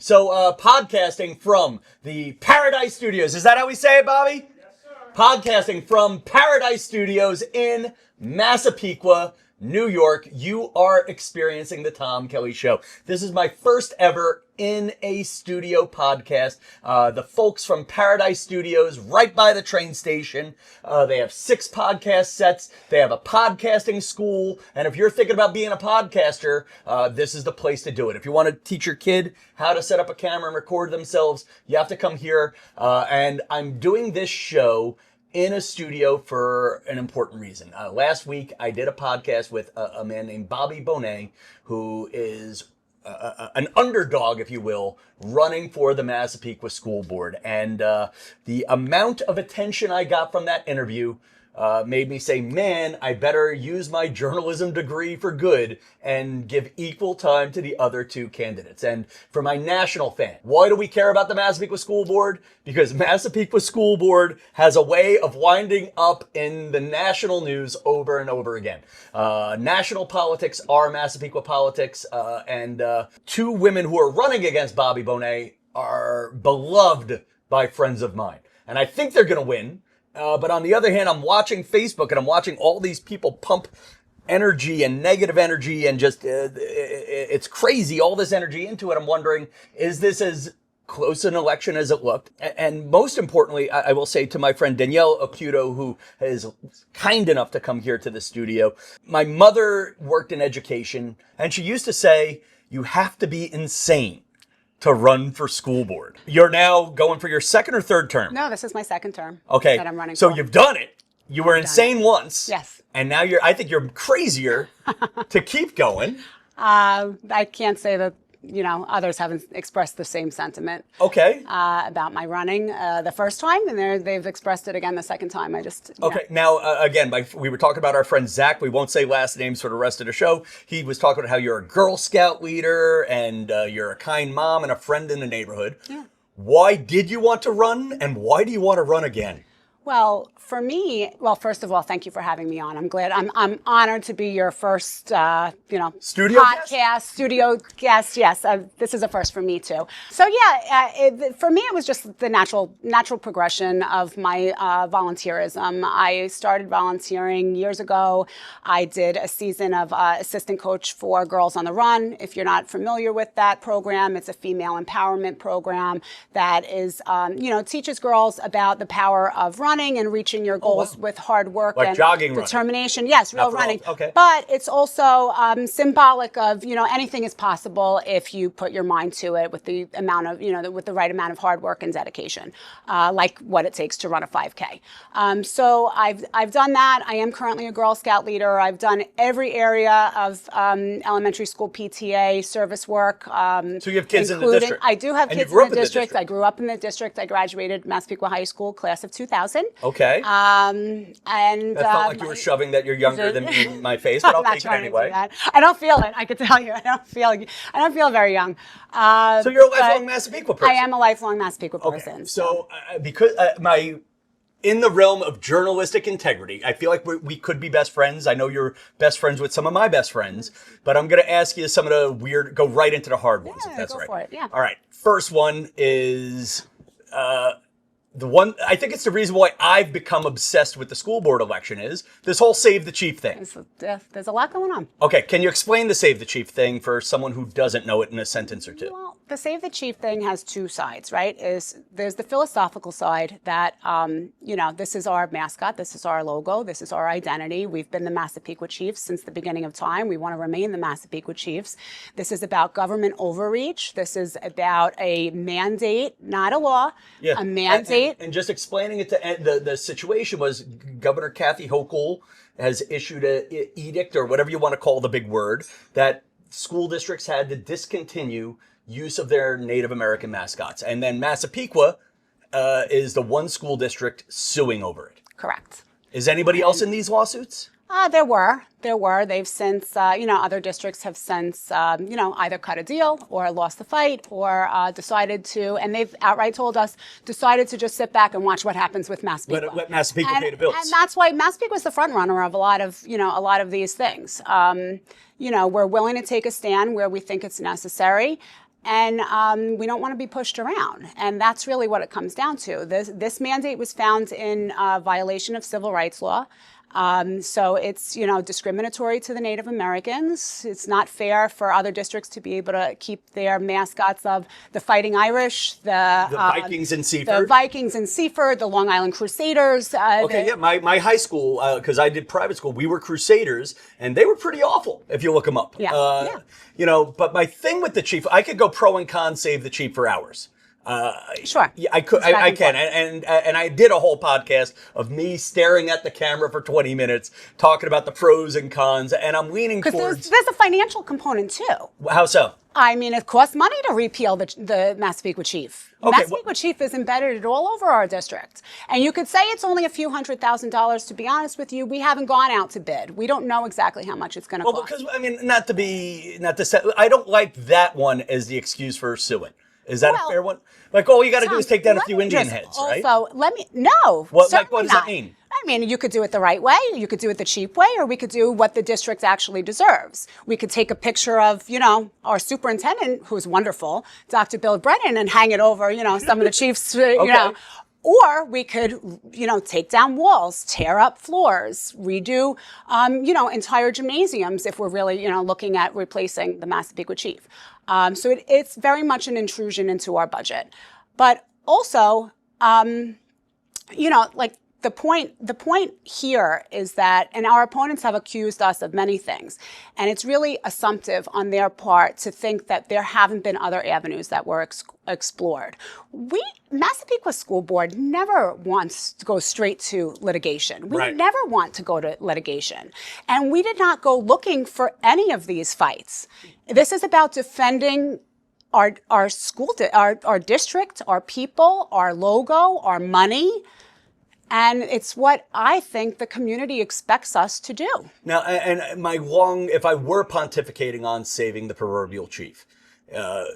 So, podcasting from the Paradise Studios. Is that how we say it, Bobby? Yes, sir. Podcasting from Paradise Studios in Massapequa, New York. You are experiencing the Tom Kelly Show. This is my first ever in a studio podcast. The folks from Paradise Studios, right by the train station. They have 6 podcast sets. They have a podcasting school. And if you're thinking about being a podcaster, this is the place to do it. If you want to teach your kid how to set up a camera and record themselves, you have to come here. And I'm doing this show in a studio for an important reason. Last week, I did a podcast with a man named Bobby Bonett, who is an underdog, if you will, running for the Massapequa School Board. And the amount of attention I got from that interview made me say, man, I better use my journalism degree for good and give equal time to the other 2 candidates. And for my national fan, why do we care about the Massapequa School Board? Because Massapequa School Board has a way of winding up in the national news over and over again. National politics are Massapequa politics, and 2 women who are running against Bobby Bonett are beloved by friends of mine. And I think they're going to win. But on the other hand, I'm watching Facebook and I'm watching all these people pump energy and negative energy and just, it's crazy, all this energy into it. I'm wondering, is this as close an election as it looked? And most importantly, I will say to my friend Danielle Ocuto, who is kind enough to come here to the studio, my mother worked in education and she used to say, you have to be insane to run for school board. You're now going for your 2nd or 3rd term? No, this is my 2nd term. Okay. That I'm running so for. You've done it. You were insane once. Yes. And now I think you're crazier to keep going. I can't say that, others haven't expressed the same sentiment. Okay. About my running the first time, and they've expressed it again the 2nd time. Okay. Now, again, we were talking about our friend Zach. We won't say last names for the rest of the show. He was talking about how you're a Girl Scout leader and you're a kind mom and a friend in the neighborhood. Yeah. Why did you want to run, and why do you want to run again? Well, for me, first of all, thank you for having me on. I'm glad. I'm honored to be your first, studio podcast, guest? studio guest. Yes, this is a first for me too. So yeah, for me, it was just the natural progression of my volunteerism. I started volunteering years ago. I did a season of assistant coach for Girls on the Run. If you're not familiar with that program, it's a female empowerment program that is, teaches girls about the power of running and reaching your goals with hard work like and jogging, determination. Running. Yes, real running. Okay. But it's also symbolic of, anything is possible if you put your mind to it with the amount of, with the right amount of hard work and dedication, like what it takes to run a 5K. So I've done that. I am currently a Girl Scout leader. I've done every area of elementary school PTA service work. So you have kids in the district? I do have kids in the district. I grew up in the district. I graduated Massapequa High School, class of 2000. Okay. And that felt like you were shoving that you're younger than me in my face, but I'll take it anyway. I don't feel it. I can tell you, I don't feel very young. So you're a lifelong Massapequa person. I am a lifelong Massapequa person. Okay. So because in the realm of journalistic integrity, I feel like we could be best friends. I know you're best friends with some of my best friends, but I'm going to ask you some of the weird, go right into the hard ones, if that's go right. For it, yeah. All right. First one is the one, I think it's the reason why I've become obsessed with the school board election is this whole Save the Chief thing. There's a lot going on. Okay. Can you explain the Save the Chief thing for someone who doesn't know it in a sentence or two? Well, the Save the Chief thing has 2 sides, right? There's the philosophical side that, this is our mascot, this is our logo, this is our identity. We've been the Massapequa Chiefs since the beginning of time. We want to remain the Massapequa Chiefs. This is about government overreach. This is about a mandate, not a law, a mandate. And just explaining it to the situation was Governor Kathy Hochul has issued an edict, or whatever you want to call the big word, that school districts had to discontinue use of their Native American mascots. And then Massapequa is the one school district suing over it. Correct. Is anybody else in these lawsuits? There were. They've since, other districts have since, either cut a deal or lost the fight or decided to, and they've outright told us, decided to just sit back and watch what happens with Massapequa. Let Massapequa pay the bills. And that's why Massapequa was the front runner of a lot of these things. We're willing to take a stand where we think it's necessary. and we don't want to be pushed around. And that's really what it comes down to. This mandate was found in violation of civil rights law. So it's, discriminatory to the Native Americans. It's not fair for other districts to be able to keep their mascots of the Fighting Irish, the Vikings in Seaford. The Vikings in Seaford, the Long Island Crusaders. My high school, because I did private school, we were Crusaders, and they were pretty awful if you look them up. But my thing with the Chief, I could go pro and con save the Chief for hours. Sure. Yeah, I could. I can. And I did a whole podcast of me staring at the camera for 20 minutes, talking about the pros and cons, and I'm leaning towards. Because there's a financial component too. How so? I mean, it costs money to repeal the Massapequa Chief. Okay, Massapequa Chief is embedded all over our district. And you could say it's only a few $100,000. To be honest with you, we haven't gone out to bid. We don't know exactly how much it's going to cost. Well, because, I don't like that one as the excuse for suing. Is that a fair one? Like, all you got to do is take down a few Indian heads, right? Also, what does that mean? I mean, you could do it the right way, you could do it the cheap way, or we could do what the district actually deserves. We could take a picture of, our superintendent, who's wonderful, Dr. Bill Brennan, and hang it over, some of the chiefs, Or we could, take down walls, tear up floors, redo, entire gymnasiums if we're really, looking at replacing the Massapequa Chief. So it's very much an intrusion into our budget. But also, the point here is that, and our opponents have accused us of many things, and it's really assumptive on their part to think that there haven't been other avenues that were explored. Massapequa School Board never wants to go straight to litigation. We never want to go to litigation. And we did not go looking for any of these fights. This is about defending our school, our district, our people, our logo, our money. And it's what I think the community expects us to do. Now, and if I were pontificating on saving the proverbial chief,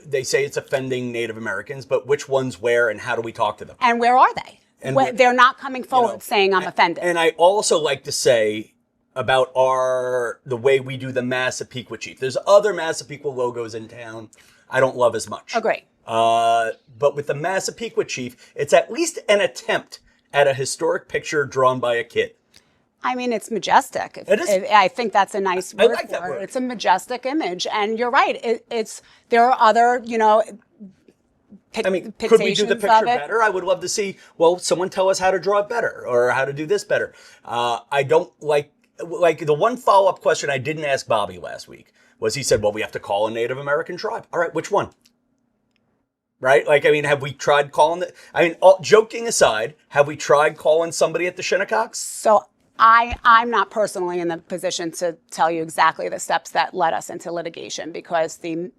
they say it's offending Native Americans, but which ones where and how do we talk to them? And where are they? And they're not coming forward saying I'm offended. And I also like to say about the way we do the Massapequa Chief. There's other Massapequa logos in town I don't love as much. Agree. But with the Massapequa Chief, it's at least an attempt at a historic picture drawn by a kid. I mean, it's majestic. It is. I think that's a nice word. I like that for it. word. It's a majestic image, and you're right. There are other, could we do the picture better? I would love to see, someone tell us how to draw it better or how to do this better. I don't like the one follow-up question I didn't ask Bobby last week was he said, we have to call a Native American tribe. All right, which one? Right? Have we tried calling joking aside, have we tried calling somebody at the Shinnecocks? So I'm not personally in the position to tell you exactly the steps that led us into litigation because the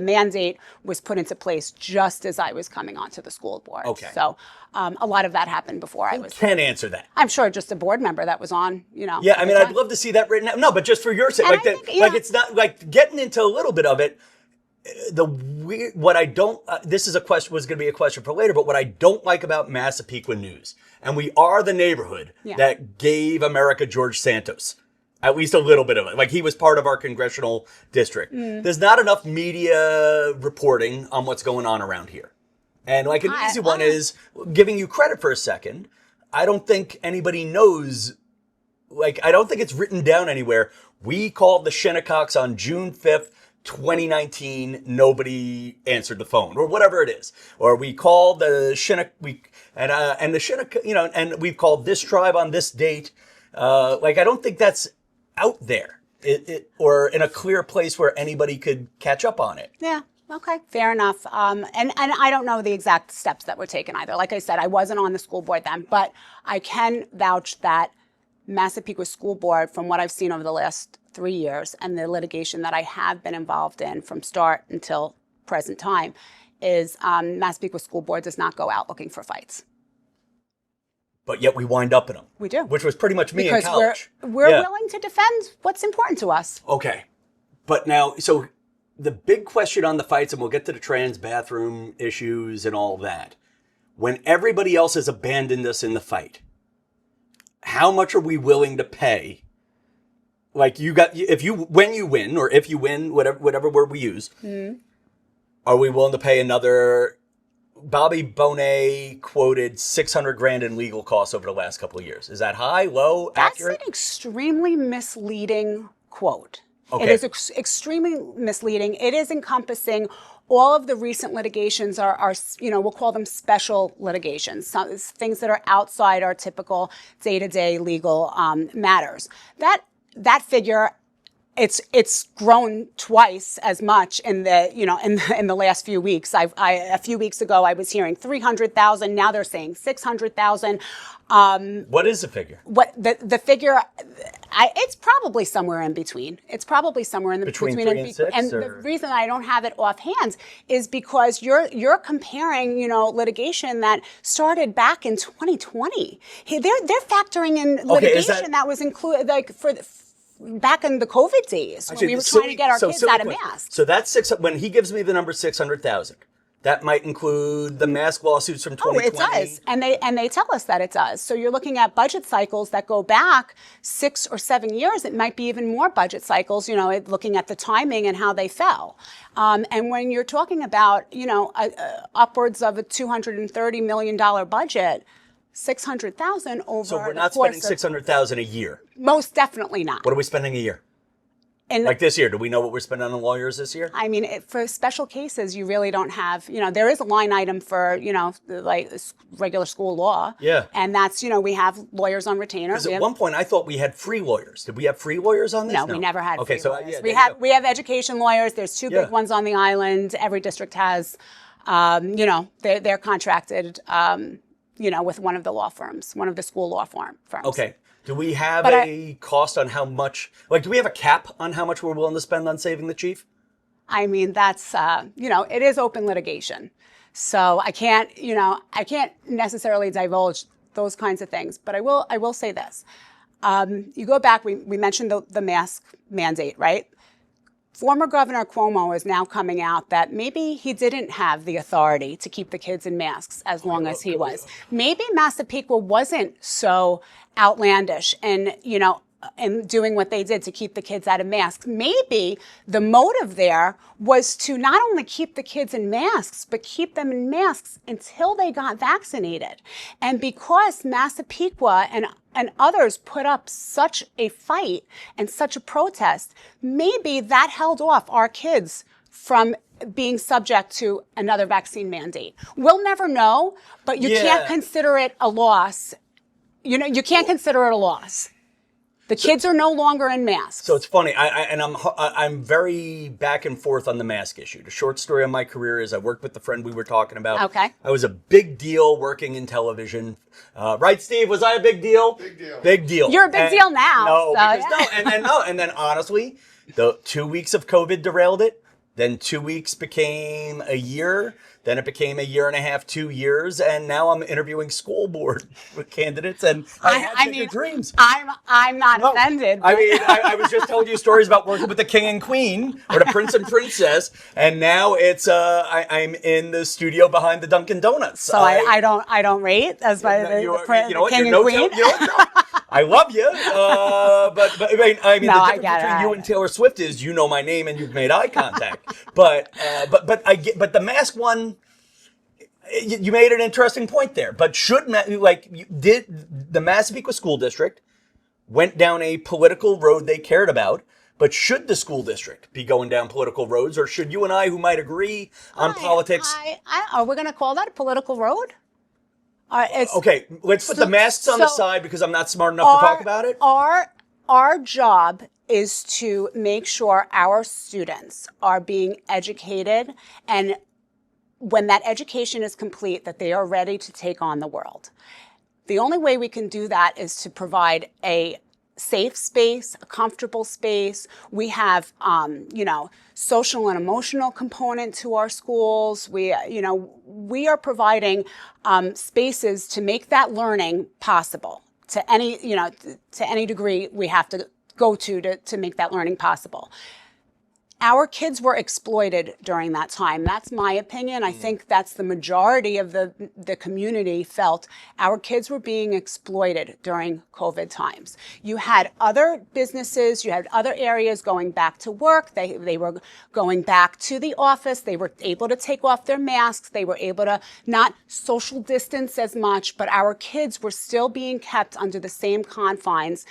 mandate was put into place just as I was coming onto the school board. Okay. So a lot of that happened before I was. Can't answer that. I'm sure just a board member that was on, Yeah, I'd love to see that written out. No, but just for your sake, it's not like getting into a little bit of it. This is was going to be a question for later, but what I don't like about Massapequa News, and we are the neighborhood that gave America George Santos, at least a little bit of it. Like he was part of our congressional district. There's not enough media reporting on what's going on around here. And an easy one is giving you credit for a second. I don't think anybody knows, I don't think it's written down anywhere. We called the Shinnecocks on June 5th, 2019, nobody answered the phone or whatever it is. Or we called the Shinnecock, and the Shinnecock, and we've called this tribe on this date. I don't think that's out there or in a clear place where anybody could catch up on it. Yeah. Okay, fair enough. And I don't know the exact steps that were taken either. Like I said, I wasn't on the school board then, but I can vouch that Massapequa School Board, from what I've seen over the last 3 years and the litigation that I have been involved in from start until present time, is Massapequa School Board does not go out looking for fights. But yet we wind up in them. We do. Which was pretty much me in college. We're willing to defend what's important to us. Okay. But now, so the big question on the fights, and we'll get to the trans bathroom issues and all that. When everybody else has abandoned us in the fight, how much are we willing to pay? When you win, or if you win, whatever word we use, are we willing to pay another? Bobby Bonett quoted $600,000 in legal costs over the last couple of years. Is that high, low, accurate? That's an extremely misleading quote. Okay. It is extremely misleading. It is encompassing all of the recent litigations are we'll call them special litigations, some things that are outside our typical day-to-day legal matters. That figure, it's grown twice as much in the last few weeks. A few weeks ago I was hearing 300,000. Now they're saying 600,000. What is the figure? What the figure? It's probably somewhere in between. It's probably somewhere in the between 3 and 6. And the reason I don't have it offhand is because you're comparing litigation that started back in 2020. They're factoring in litigation that was included back in the COVID days when we were trying to get our kids out of masks. So that's when he gives me the number 600,000. That might include the mask lawsuits from 2020. Oh, it does, and they tell us that it does. So you're looking at budget cycles that go back 6 or 7 years. It might be even more budget cycles. Looking at the timing and how they fell. And when you're talking about upwards of a $230 million budget, 600,000 over. So we're not spending 600,000 a year. Most definitely not. What are we spending a year? And like this year, do we know what we're spending on lawyers this year? I mean, for special cases, you really don't have, there is a line item for, like regular school law. Yeah. And that's, we have lawyers on retainer. Because at one point I thought we had free lawyers. Did we have free lawyers on this? No, we never had free lawyers. Yeah, we have education lawyers. There's two big ones on the island. Every district has, they're contracted, with one of the law firms, one of the school law firms. Okay. Do we have a cost on how much, do we have a cap on how much we're willing to spend on saving the chief? I mean, that's, it is open litigation. So I can't necessarily divulge those kinds of things, but I will say this. You go back, we mentioned the mask mandate, right? Former Governor Cuomo is now coming out that maybe he didn't have the authority to keep the kids in masks as long as he was. Maybe Massapequa wasn't so outlandish and doing what they did to keep the kids out of masks. Maybe the motive there was to not only keep the kids in masks, but keep them in masks until they got vaccinated. And because Massapequa and others put up such a fight and such a protest, maybe that held off our kids from being subject to another vaccine mandate. We'll never know, but you can't consider it a loss. You can't consider it a loss. The kids are no longer in masks. So it's funny, I'm very back and forth on the mask issue. The short story of my career is I worked with the friend we were talking about. Okay. I was a big deal working in television. Right, Steve? Was I a big deal? Big deal. Big deal. You're a big deal now. And then honestly, the 2 weeks of COVID derailed it. Then 2 weeks became a year. Then it became a year and a half, 2 years, and now I'm interviewing school board with candidates, and I had bigger dreams. I'm not offended. I mean, I was just telling you stories about working with the king and queen, or the prince and princess, and now it's I'm in the studio behind the Dunkin' Donuts. So I don't rate as by the king and queen. I love you, but I mean the difference between you and Taylor Swift is you know my name and you've made eye contact. But the mask one, you made an interesting point there. But did the Massapequa School District went down a political road they cared about? But should the school district be going down political roads, or should you and I, who might agree on politics? Are we going to call that a political road? Okay, let's put the masks on the side because I'm not smart enough to talk about it. Our job is to make sure our students are being educated, and when that education is complete, that they are ready to take on the world. The only way we can do that is to provide a safe space, a comfortable space. We have, social and emotional component to our schools. We are providing spaces to make that learning possible to any degree we have to go to make that learning possible. our kids were exploited during that time. That's my opinion. I think that's the majority of the community felt our kids were being exploited during COVID times. You had other businesses, you had other areas going back to work. They were going back to the office. They were able to take off their masks. They were able to not social distance as much, but our kids were still being kept under the same confines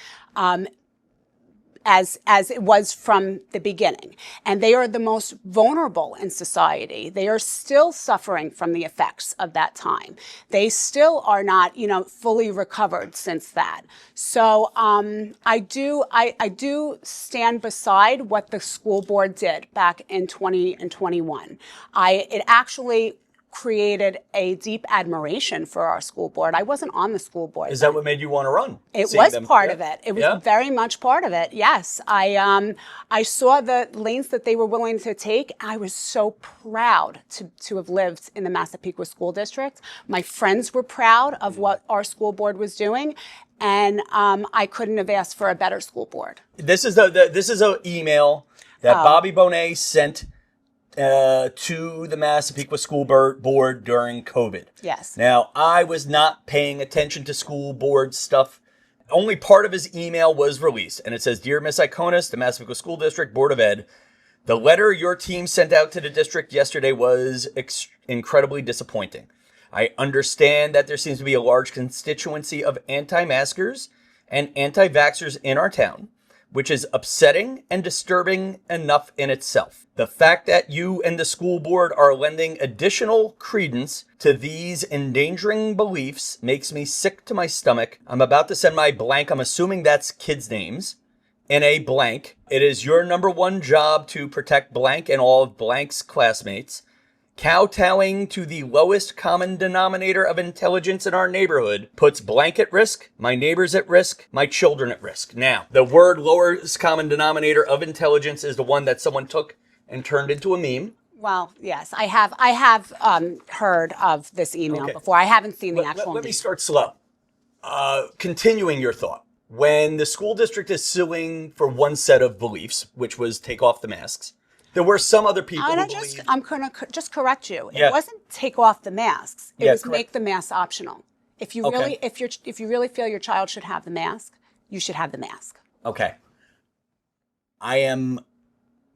as it was from the beginning. And they are the most vulnerable in society. They are still suffering from the effects of that time. They still are not, fully recovered since that. So I do stand beside what the school board did back in 20 and 21. It actually created a deep admiration for our school board. I wasn't on the school board. Is that what made you want to run? It was part of it. It was very much part of it. Yes. I saw the lanes that they were willing to take. I was so proud to have lived in the Massapequa School District. My friends were proud of what our school board was doing. And I couldn't have asked for a better school board. This is an email that Bobby Bonett sent to the Massapequa School Board during COVID. Yes. Now, I was not paying attention to school board stuff. Only part of his email was released, and it says, "Dear Miss Iconis, the Massapequa School District Board of Ed, the letter your team sent out to the district yesterday was incredibly disappointing. I understand that there seems to be a large constituency of anti-maskers and anti-vaxxers in our town, which is upsetting and disturbing enough in itself. The fact that you and the school board are lending additional credence to these endangering beliefs makes me sick to my stomach. I'm about to send my blank, I'm assuming that's kids' names, in a blank. It is your number one job to protect blank and all of blank's classmates. Kowtowing to the lowest common denominator of intelligence in our neighborhood puts blank at risk, my neighbors at risk, my children at risk." Now, the word lowest common denominator of intelligence is the one that someone took and turned into a meme. Well, yes, I have heard of this email before. I haven't seen the actual. Let me start slow. Continuing your thought. When the school district is suing for one set of beliefs, which was take off the masks, there were some other people who believed... I'm going to just correct you. Yeah. It wasn't take off the masks. It was correct. make the mask optional. If you if you really feel your child should have the mask, you should have the mask. Okay.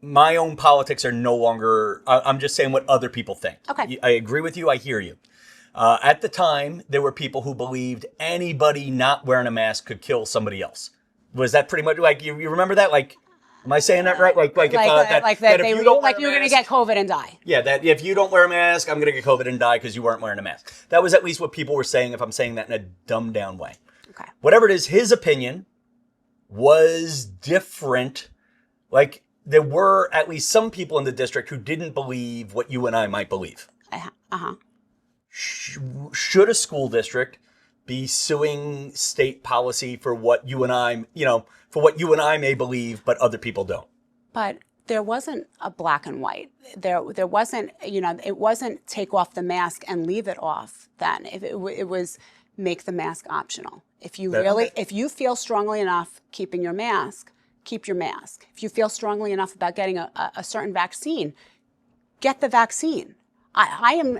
My own politics are no longer... I'm just saying what other people think. Okay. I agree with you. I hear you. At the time, there were people who believed anybody not wearing a mask could kill somebody else. Was that pretty much like you remember that? Like, am I saying that right? Like if you don't wear a you're going to mask- get COVID and die. Yeah, that if you don't wear a mask, I'm going to get COVID and die because you weren't wearing a mask. That was at least what people were saying, if I'm saying that in a dumbed down way. Okay. Whatever it is, his opinion was different. Like, there were at least some people in the district who didn't believe what you and I might believe. Uh-huh. Should a school district be suing state policy for what you and I, for what you and I may believe, but other people don't? But there wasn't a black and white. There wasn't, it wasn't take off the mask and leave it off then. It was make the mask optional. If you feel strongly enough keeping your mask, keep your mask. If you feel strongly enough about getting a certain vaccine, get the vaccine. I am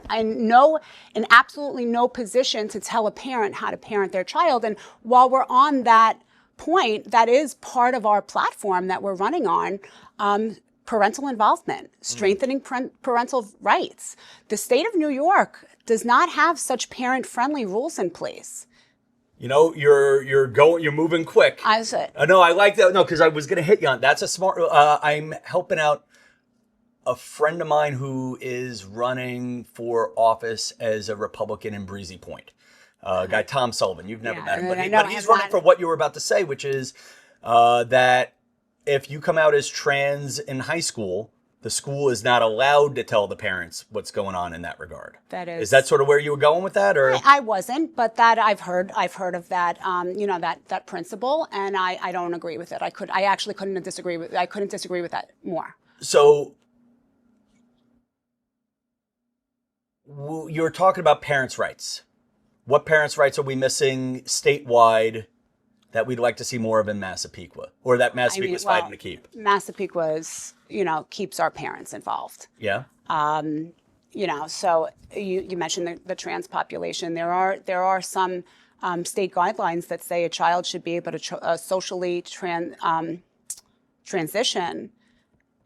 in absolutely no position to tell a parent how to parent their child. And while we're on that point, that is part of our platform that we're running on, parental involvement, strengthening parental rights. The state of New York does not have such parent-friendly rules in place. You're moving quick. I said. No, I like that. No, because I was going to hit you on. That's a smart. I'm helping out a friend of mine who is running for office as a Republican in Breezy Point. Guy Tom Sullivan. You've never met him, but he's running for what you were about to say, which is that if you come out as trans in high school, the school is not allowed to tell the parents what's going on in that regard. That is that sort of where you were going with that, or I wasn't, but that I've heard of that, that principle, and I don't agree with it. I couldn't disagree with that more. So you're talking about parents' rights. What parents' rights are we missing statewide that we'd like to see more of in Massapequa, or that Massapequa's fighting to keep? Massapequa is, keeps our parents involved. Yeah. So you mentioned the trans population. There are some state guidelines that say a child should be able to socially transition,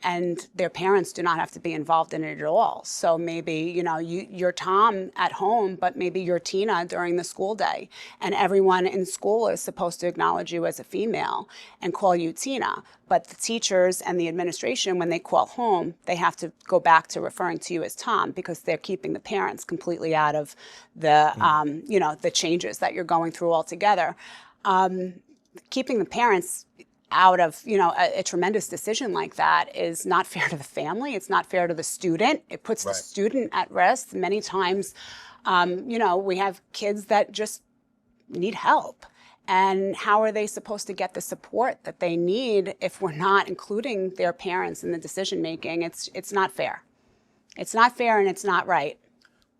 and their parents do not have to be involved in it at all. So maybe, you're Tom at home, but maybe you're Tina during the school day, and everyone in school is supposed to acknowledge you as a female and call you Tina. But the teachers and the administration, when they call home, they have to go back to referring to you as Tom, because they're keeping the parents completely out of the, the changes that you're going through altogether. Keeping the parents out of a tremendous decision like that is not fair to the family. It's not fair to the student. It puts the student at risk. Many times, we have kids that just need help. And how are they supposed to get the support that they need if we're not including their parents in the decision making? It's not fair. It's not fair, and it's not right.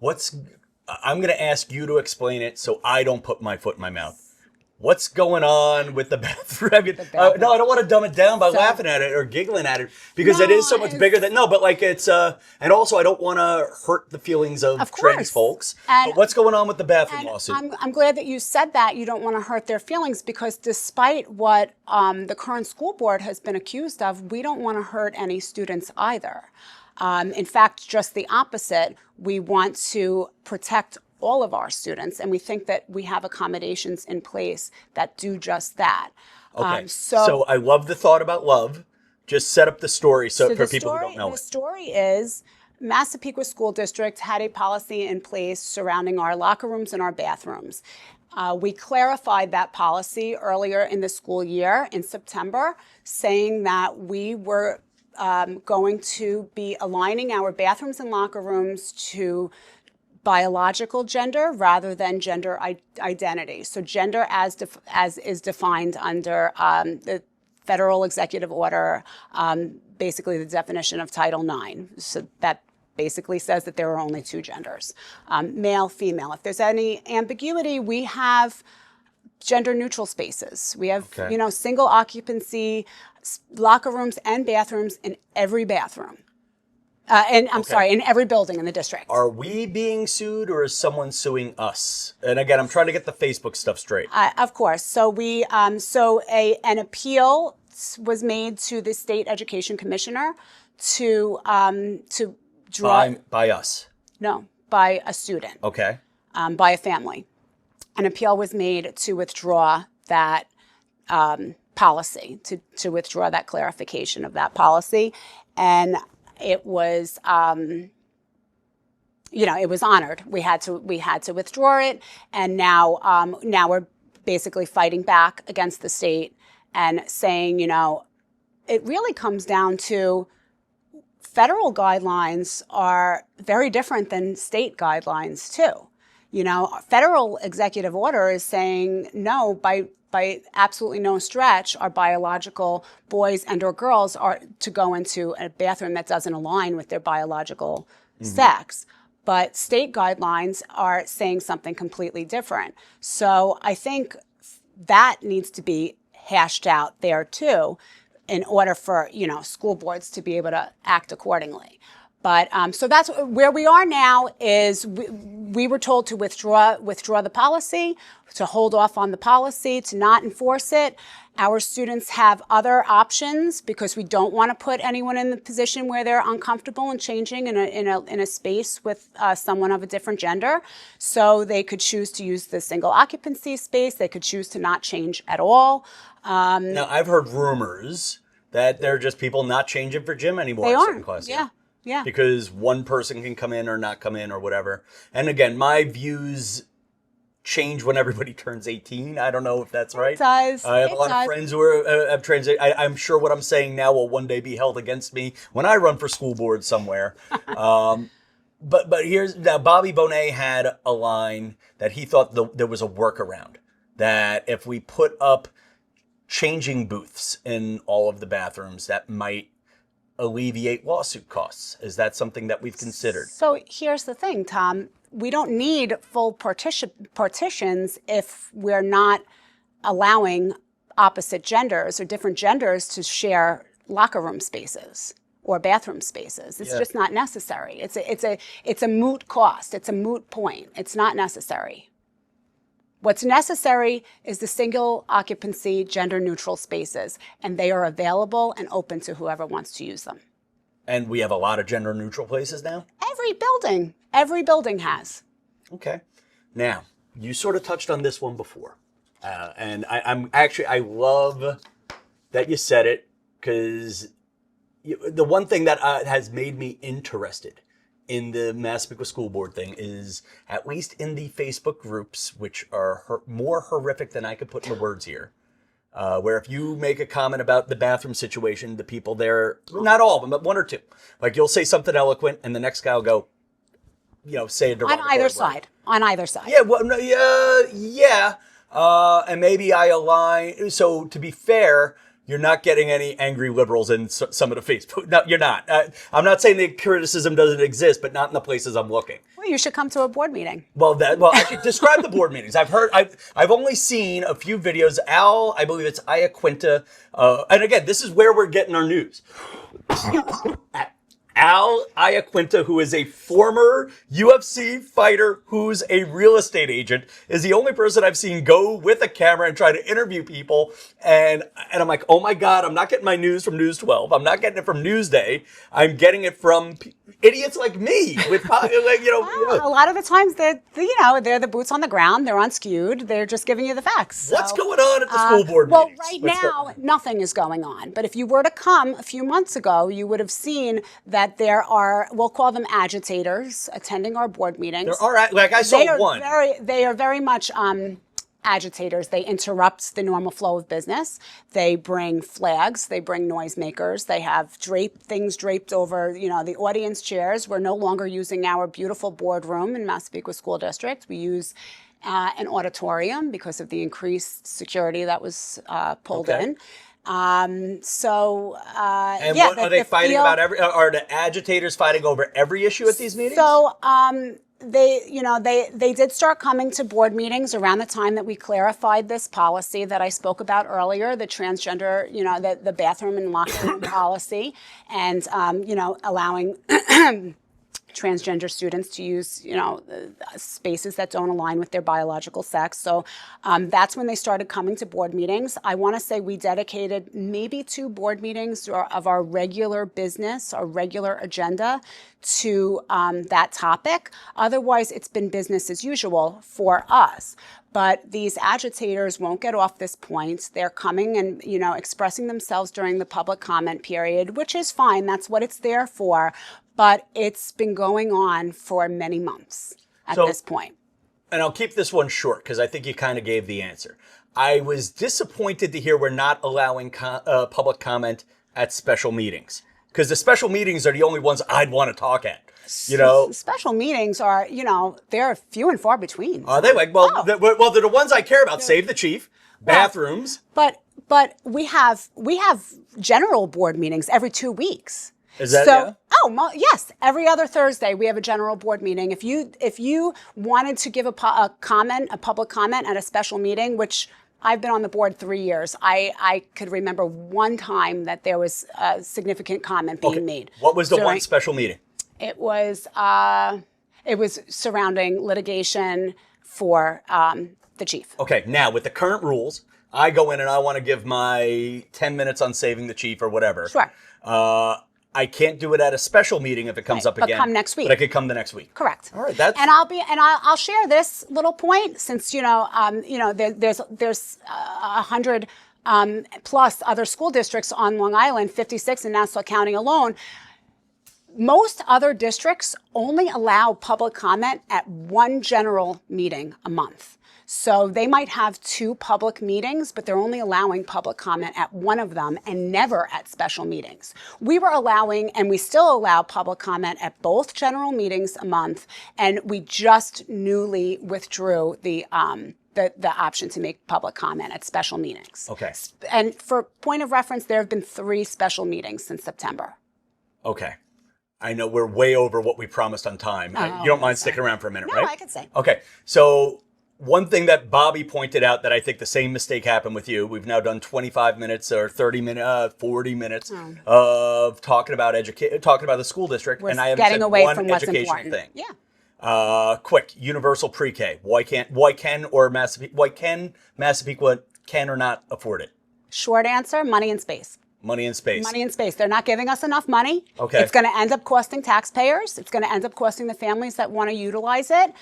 I'm going to ask you to explain it so I don't put my foot in my mouth. What's going on with the bathroom? No, I don't want to dumb it down by laughing at it or giggling at it, because it is so much bigger than, it's, and also I don't want to hurt the feelings of trans folks. But what's going on with the bathroom lawsuit? I'm glad that you said that. You don't want to hurt their feelings, because despite what the current school board has been accused of, we don't want to hurt any students either. In fact, just the opposite. We want to protect all of our students, and we think that we have accommodations in place that do just that. Okay, so I love the thought about love. Just set up the story for people who don't know it. The story is Massapequa School District had a policy in place surrounding our locker rooms and our bathrooms. We clarified that policy earlier in the school year in September, saying that we were going to be aligning our bathrooms and locker rooms to biological gender rather than gender identity. So gender as is defined under the federal executive order, basically the definition of Title IX. So that basically says that there are only two genders, male, female. If there's any ambiguity, we have gender neutral spaces. We have, single occupancy locker rooms and bathrooms in every bathroom. In every building in the district. Are we being sued, or is someone suing us? And again, I'm trying to get the Facebook stuff straight. Of course. So an appeal was made to the state education commissioner to draw by us. No, by a student. Okay. By a family. An appeal was made to withdraw that policy, to withdraw that clarification of that policy, and it was, it was honored. We had to withdraw it, and now we're basically fighting back against the state and saying, it really comes down to federal guidelines are very different than state guidelines too. Federal executive order is saying no, by absolutely no stretch are biological boys and or girls are to go into a bathroom that doesn't align with their biological sex. But state guidelines are saying something completely different. So I think that needs to be hashed out there too, in order for school boards to be able to act accordingly. But so that's where we are now. Is we were told to withdraw the policy, to hold off on the policy, to not enforce it. Our students have other options, because we don't want to put anyone in the position where they're uncomfortable and changing in a space with someone of a different gender. So they could choose to use the single occupancy space. They could choose to not change at all. Now I've heard rumors that they're just people not changing for gym anymore. They in are. Certain classes. Yeah. Yeah. Because one person can come in or not come in or whatever. And again, my views change when everybody turns 18. I don't know if that's right. It does. I have a lot of friends who have trans. I'm sure what I'm saying now will one day be held against me when I run for school board somewhere. But here's now, Bobby Bonett had a line that he thought there was a workaround, that if we put up changing booths in all of the bathrooms, that might alleviate lawsuit costs. Is that something that we've considered? So here's the thing, Tom. We don't need full partitions if we're not allowing opposite genders or different genders to share locker room spaces or bathroom spaces. It's just not necessary. It's a moot cost. It's a moot point. It's not necessary. What's necessary is the single occupancy, gender neutral spaces, and they are available and open to whoever wants to use them. And we have a lot of gender neutral places now? Every building has. Okay. Now, you sort of touched on this one before. And I love that you said it, because the one thing that has made me interested in the Massapequa School Board thing is, at least in the Facebook groups, which are more horrific than I could put into words here, where if you make a comment about the bathroom situation, the people there, not all of them, but one or two, like you'll say something eloquent and the next guy will go, say a derogatory On either word. side. On either side. Yeah, well, no, yeah. And maybe I align. So to be fair, you're not getting any angry liberals in some of the Facebook. No, you're not. I'm not saying the criticism doesn't exist, but not in the places I'm looking. Well, you should come to a board meeting. Well, actually, describe the board meetings. I've only seen a few videos. I believe it's Iaquinta. And again, this is where we're getting our news. Al Iaquinta, who is a former UFC fighter who's a real estate agent, is the only person I've seen go with a camera and try to interview people. And I'm like, oh my God, I'm not getting my news from News 12. I'm not getting it from Newsday. I'm getting it from idiots like me. With A lot of the times they're the boots on the ground. They're unskewed. They're just giving you the facts. What's going on at the school board Well, meetings? right now, nothing is going on. But if you were to come a few months ago, you would have seen that there are, we'll call them agitators, attending our board meetings. There are, like I saw one. They are very much agitators. They interrupt the normal flow of business. They bring flags. They bring noisemakers. They have things draped over, the audience chairs. We're no longer using our beautiful boardroom in Massapequa School District. We use an auditorium because of the increased security that was pulled in. And what are they fighting about? Are the agitators fighting over every issue at these meetings? So they did start coming to board meetings around the time that we clarified this policy that I spoke about earlier, the transgender, the bathroom and locker room policy, and allowing transgender students to use, spaces that don't align with their biological sex. So that's when they started coming to board meetings. I want to say we dedicated maybe 2 board meetings of our regular business, our regular agenda to that topic. Otherwise, it's been business as usual for us. But these agitators won't get off this point. They're coming and, expressing themselves during the public comment period, which is fine. That's what it's there for. But it's been going on for many months at this point. And I'll keep this one short because I think you kind of gave the answer. I was disappointed to hear we're not allowing public comment at special meetings, because the special meetings are the only ones I'd want to talk at. Special meetings are, they're few and far between. Are they? They're the ones I care about. Save the chief, bathrooms. But we have general board meetings every 2 weeks. Is that Yes. Every other Thursday we have a general board meeting. If you wanted to give a public comment at a special meeting, which I've been on the board 3 years, I could remember one time that there was a significant comment being made. What was the one special meeting? It was surrounding litigation for the chief. Okay. Now with the current rules, I go in and I want to give my 10 minutes on saving the chief or whatever. Sure. I can't do it at a special meeting if it comes up again. But come next week. But I could come the next week. Correct. All right, I'll share this little point, since there's 100 plus other school districts on Long Island, 56 in Nassau County alone. Most other districts only allow public comment at one general meeting a month. So they might have 2 public meetings, but they're only allowing public comment at one of them and never at special meetings. We were allowing, and we still allow, public comment at both general meetings a month, and we just newly withdrew the option to make public comment at special meetings. Okay. And for point of reference, there have been 3 special meetings since September. Okay. I know we're way over what we promised on time. You don't mind sticking around for a minute, right? No, I can say. Okay. So one thing that Bobby pointed out that I think the same mistake happened with you. We've now done 25 minutes or 30 minutes, 40 minutes of talking about the school district, We're and I haven't getting said away one from what's educational important. thing. Yeah. Quick, universal pre-K. Why can Massapequa can or not afford it? Short answer, money and space. Money and space. Money and space. They're not giving us enough money. Okay. It's going to end up costing taxpayers. It's going to end up costing the families that want to utilize it.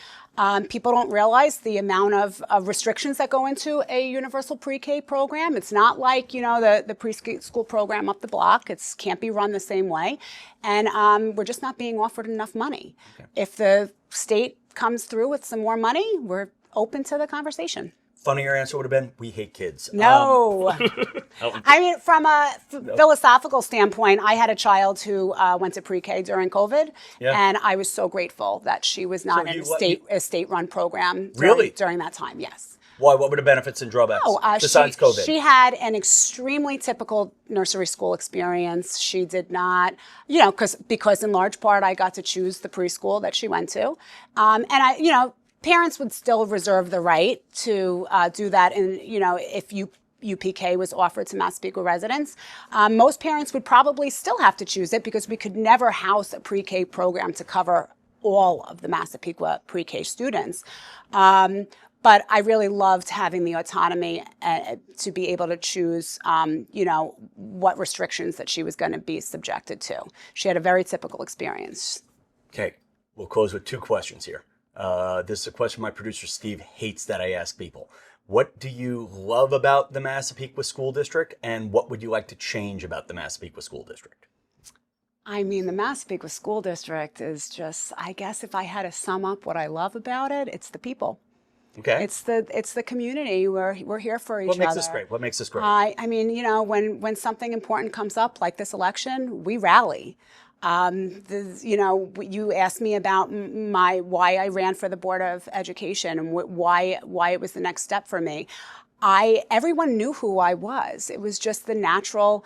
People don't realize the amount of restrictions that go into a universal pre-K program. It's not like, the preschool program up the block. It can't be run the same way. And we're just not being offered enough money. Okay. If the state comes through with some more money, we're open to the conversation. Funnier answer would have been, we hate kids. No. I mean, from a philosophical standpoint, I had a child who went to pre-K during COVID, and I was so grateful that she was not in a state-run program during that time, yes. Why? What were the benefits and drawbacks besides COVID? She had an extremely typical nursery school experience. She did not, because in large part I got to choose the preschool that she went to. Parents would still reserve the right to do that, and if UPK was offered to Massapequa residents, most parents would probably still have to choose it because we could never house a pre-K program to cover all of the Massapequa pre-K students. But I really loved having the autonomy to be able to choose, what restrictions that she was going to be subjected to. She had a very typical experience. Okay, we'll close with two questions here. This is a question my producer Steve hates that I ask people. What do you love about the Massapequa School District, and what would you like to change about the Massapequa School District? I mean, the Massapequa School District is just, I guess if I had to sum up what I love about it, it's the people. Okay. It's the community. We're here for each other. What makes this great? What makes this great? I mean, when something important comes up like this election, we rally. You asked me about why I ran for the Board of Education and why it was the next step for me. Everyone knew who I was. It was just the natural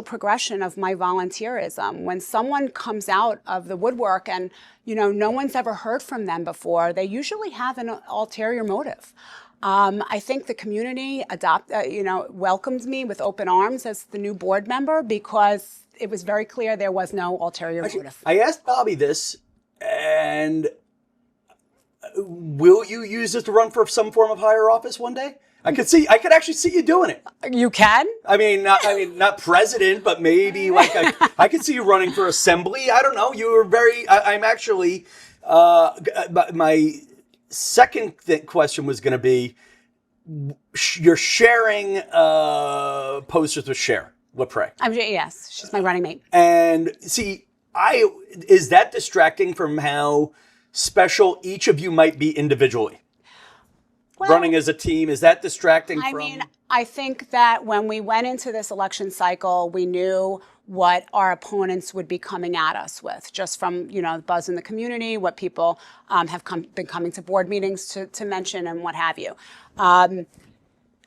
progression of my volunteerism. When someone comes out of the woodwork and, no one's ever heard from them before, they usually have an ulterior motive. I think the community welcomed me with open arms as the new board member because it was very clear there was no ulterior motive. I asked Bobby this, and will you use it to run for some form of higher office one day? I could actually see you doing it. You can? I mean, not president, but maybe I could see you running for assembly. I don't know. You were I'm actually, my second question was going to be, you're sharing posters with Cher. LaPrey. Yes, she's my running mate. And see, is that distracting from how special each of you might be individually? Well, running as a team, is that distracting from? I mean, I think that when we went into this election cycle, we knew what our opponents would be coming at us with, just from the buzz in the community, what people have been coming to board meetings to mention, and what have you.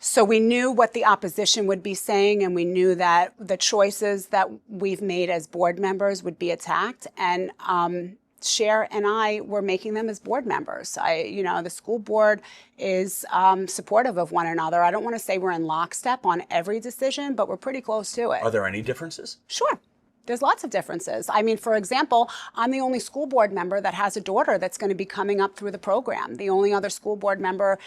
So we knew what the opposition would be saying, and we knew that the choices that we've made as board members would be attacked. And Cher and I were making them as board members. The school board is supportive of one another. I don't want to say we're in lockstep on every decision, but we're pretty close to it. Are there any differences? Sure. There's lots of differences. I mean, for example, I'm the only school board member that has a daughter that's going to be coming up through the program. The only other school board member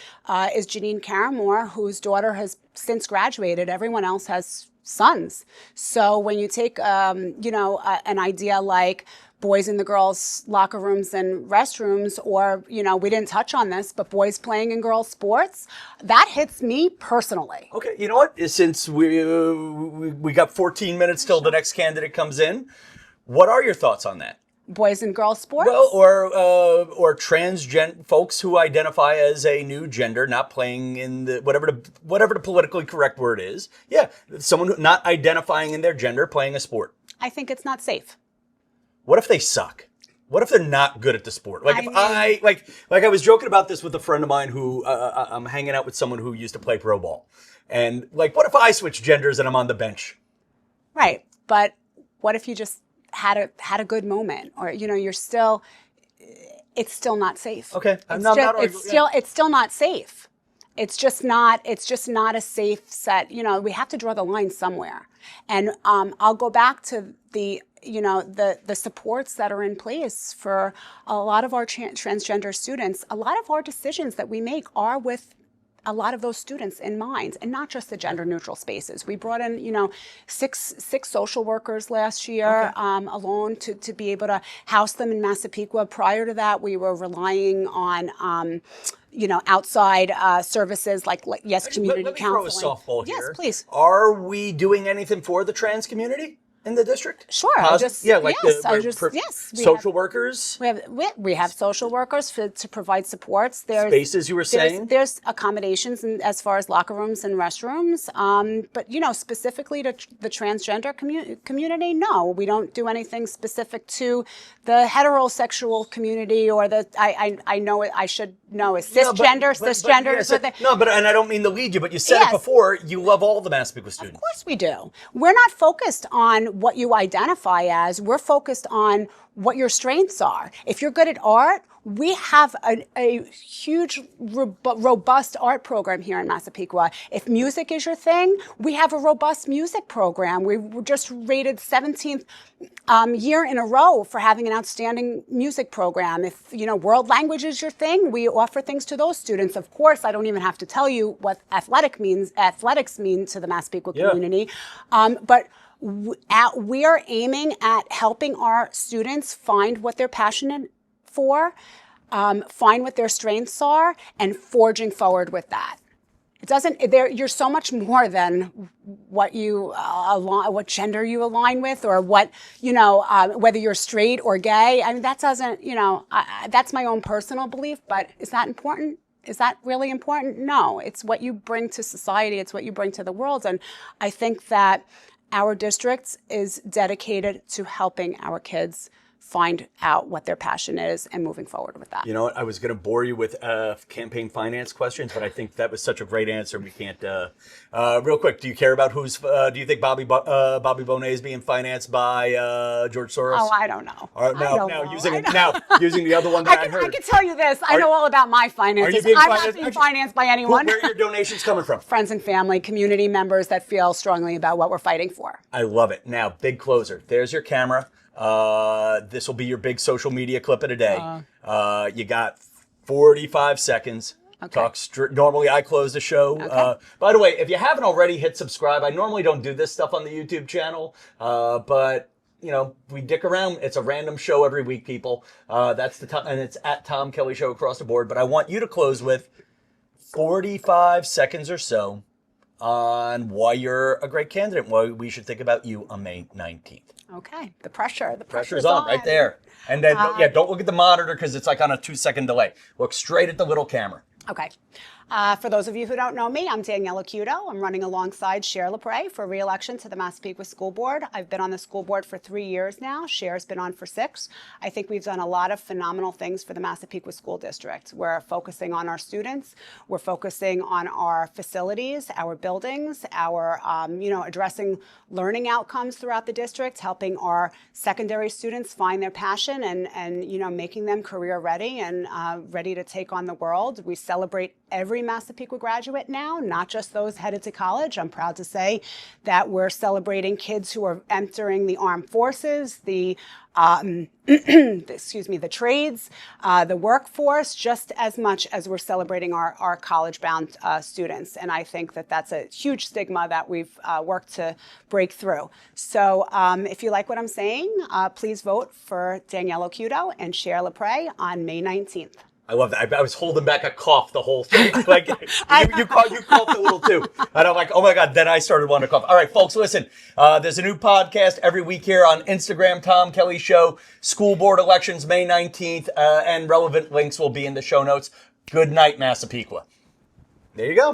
is Janine Caramore, whose daughter has since graduated. Everyone else has sons. So when you take, an idea like boys in the girls' locker rooms and restrooms, or, we didn't touch on this, but boys playing in girls' sports, that hits me personally. Okay, you know what? Since we got 14 minutes till the next candidate comes in, what are your thoughts on that? Boys and girls sports? Well, or transgender folks who identify as a new gender, not playing in the whatever the politically correct word is. Yeah, someone not identifying in their gender, playing a sport. I think it's not safe. What if they suck? What if they're not good at the sport? I was joking about this with a friend of mine who I'm hanging out with someone who used to play pro ball, and what if I switch genders and I'm on the bench? Right, but what if you just had a good moment, or you're still it's still not safe. Okay. It's still not safe. It's just not a safe set. We have to draw the line somewhere. And I'll go back to the supports that are in place for a lot of our transgender students. A lot of our decisions that we make are with a lot of those students in mind, and not just the gender neutral spaces. We brought in, six social workers last year alone to be able to house them in Massapequa. Prior to that, we were relying on, outside services like Yes Community Counseling. Let me throw a softball here. Yes, please. Are we doing anything for the trans community in the district? Sure. Social workers. We have social workers to provide supports. There's spaces you were saying. There's accommodations as far as locker rooms and restrooms. But specifically to the transgender community, no, we don't do anything specific to the heterosexual community or the I know it. I should know is cisgender. And I don't mean to lead you, but you said it before. You love all the Massapequa students. Of course we do. We're not focused on what you identify as. We're focused on what your strengths are. If you're good at art, we have a huge, robust art program here in Massapequa. If music is your thing, we have a robust music program. We were just rated 17th year in a row for having an outstanding music program. If, world language is your thing, we offer things to those students. Of course, I don't even have to tell you what athletics mean to the Massapequa community. But we are aiming at helping our students find what they're passionate for, find what their strengths are, and forging forward with that. You're so much more than what you what gender you align with, or what whether you're straight or gay. I mean, that doesn't that's my own personal belief. But is that important? Is that really important? No. It's what you bring to society. It's what you bring to the world. And I think that our district is dedicated to helping our kids find out what their passion is and moving forward with that. You know what? I was going to bore you with campaign finance questions, but I think that was such a great answer. We can't. Real quick, do you care about who's? Do you think Bobby Bonett is being financed by George Soros? Oh, I don't know. All right, using the other one that I heard. I can tell you this. I know all about my finances. I'm not being financed by anyone. Where are your donations coming from? Friends and family, community members that feel strongly about what we're fighting for. I love it. Now, big closer. There's your camera. This will be your big social media clip of the day. You got 45 seconds. Okay. Normally I close the show. Okay. By the way, if you haven't already, hit subscribe. I normally don't do this stuff on the YouTube channel, but we dick around. It's a random show every week, people. That's and it's at Tom Kelly Show across the board. But I want you to close with 45 seconds or so on why you're a great candidate, why we should think about you on May 19th. Okay, the pressure's on right there. And then, don't look at the monitor because it's like on a 2-second delay. Look straight at the little camera. Okay. For those of you who don't know me, I'm Danielle Ocuto. I'm running alongside Cher LaPrey for re-election to the Massapequa School Board. I've been on the school board for 3 years now. Cher's been on for 6. I think we've done a lot of phenomenal things for the Massapequa School District. We're focusing on our students. We're focusing on our facilities, our buildings, our, addressing learning outcomes throughout the district, helping our secondary students find their passion and making them career ready and ready to take on the world. We celebrate every Massapequa graduate now, not just those headed to college. I'm proud to say that we're celebrating kids who are entering the armed forces, the the trades, the workforce, just as much as we're celebrating our college-bound students. And I think that that's a huge stigma that we've worked to break through. So if you like what I'm saying, please vote for Danielle Ocuto and Cher LaPrey on May 19th. I love that. I was holding back a cough the whole thing. Like you coughed a little too, and I'm like, oh my god. Then I started wanting to cough. All right, folks, listen. There's a new podcast every week here on Instagram. Tom Kelly Show. School board elections May 19th, and relevant links will be in the show notes. Good night, Massapequa. There you go.